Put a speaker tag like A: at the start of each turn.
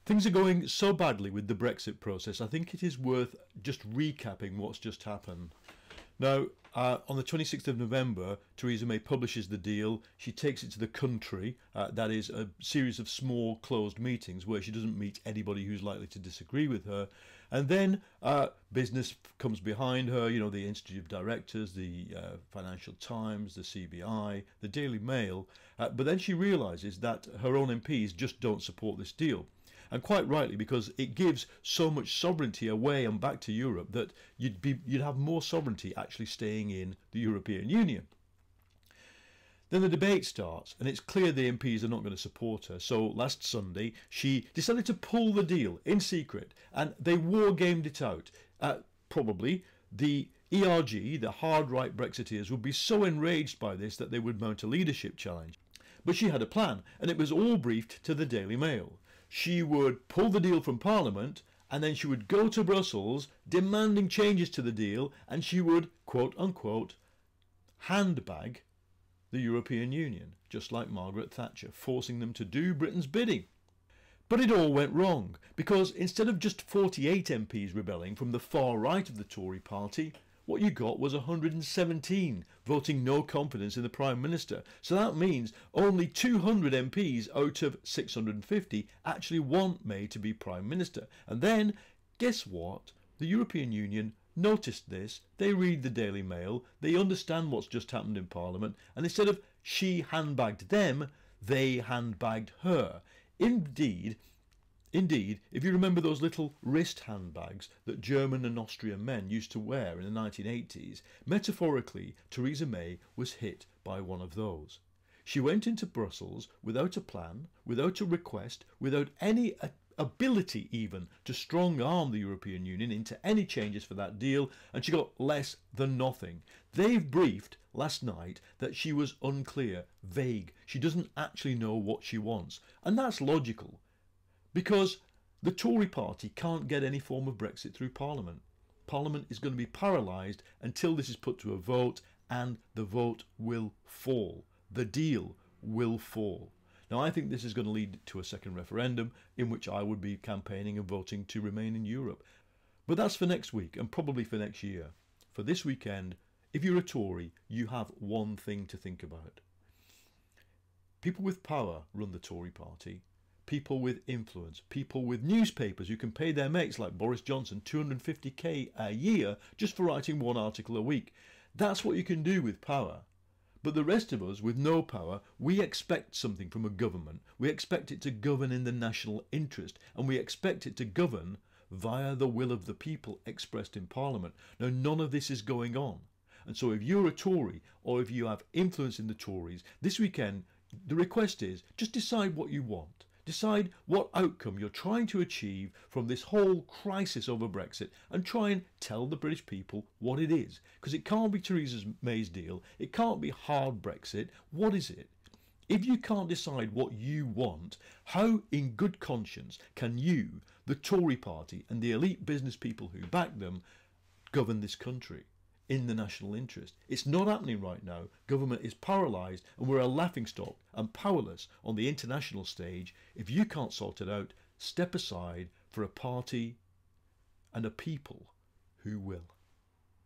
A: Things are going so badly with the Brexit process, I think it is worth just recapping what's just happened. Now, on the 26th of November, Theresa May publishes the deal. She takes it to the country. That is a series of small closed meetings where she doesn't meet anybody who's likely to disagree with her. And then business comes behind her, you know, the Institute of Directors, the Financial Times, the CBI, the Daily Mail. But then she realises that her own MPs just don't support this deal. And quite rightly, because it gives so much sovereignty away and back to Europe that you'd have more sovereignty actually staying in the European Union. Then the debate starts, and it's clear the MPs are not going to support her. So last Sunday, she decided to pull the deal in secret, and they war-gamed it out. Probably the ERG, the hard-right Brexiteers, would be so enraged by this that they would mount a leadership challenge. But she had a plan, and it was all briefed to the Daily Mail. She would pull the deal from Parliament, and then she would go to Brussels demanding changes to the deal, and she would, quote unquote, handbag the European Union, just like Margaret Thatcher, forcing them to do Britain's bidding. But it all went wrong, because instead of just 48 MPs rebelling from the far right of the Tory party, what you got was 117 voting no confidence in the Prime Minister. So that means only 200 MPs out of 650 actually want May to be Prime Minister. And then, guess what? The European Union noticed this, they read the Daily Mail, they understand what's just happened in Parliament, and instead of she handbagged them, they handbagged her. Indeed, if you remember those little wrist handbags that German and Austrian men used to wear in the 1980s, metaphorically, Theresa May was hit by one of those. She went into Brussels without a plan, without a request, without any ability even to strong-arm the European Union into any changes for that deal, and she got less than nothing. They've briefed last night that she was unclear, vague. She doesn't actually know what she wants, and that's logical. Because the Tory party can't get any form of Brexit through Parliament. Parliament is going to be paralysed until this is put to a vote, and the vote will fall. The deal will fall. Now, I think this is going to lead to a second referendum in which I would be campaigning and voting to remain in Europe. But that's for next week and probably for next year. For this weekend, if you're a Tory, you have one thing to think about. People with power run the Tory party. People with influence, people with newspapers who can pay their mates like Boris Johnson 250k a year just for writing one article a week. That's what you can do with power. But the rest of us with no power, we expect something from a government. We expect it to govern in the national interest, and we expect it to govern via the will of the people expressed in Parliament. Now, none of this is going on. And so if you're a Tory, or if you have influence in the Tories, this weekend the request is just decide what you want. Decide what outcome you're trying to achieve from this whole crisis over Brexit, and try and tell the British people what it is. Because it can't be Theresa May's deal. It can't be hard Brexit. What is it? If you can't decide what you want, how in good conscience can you, the Tory party and the elite business people who back them, govern this country in the national interest? It's not happening right now. Government is paralysed, and we're a laughingstock and powerless on the international stage. If you can't sort it out, step aside for a party and a people who will.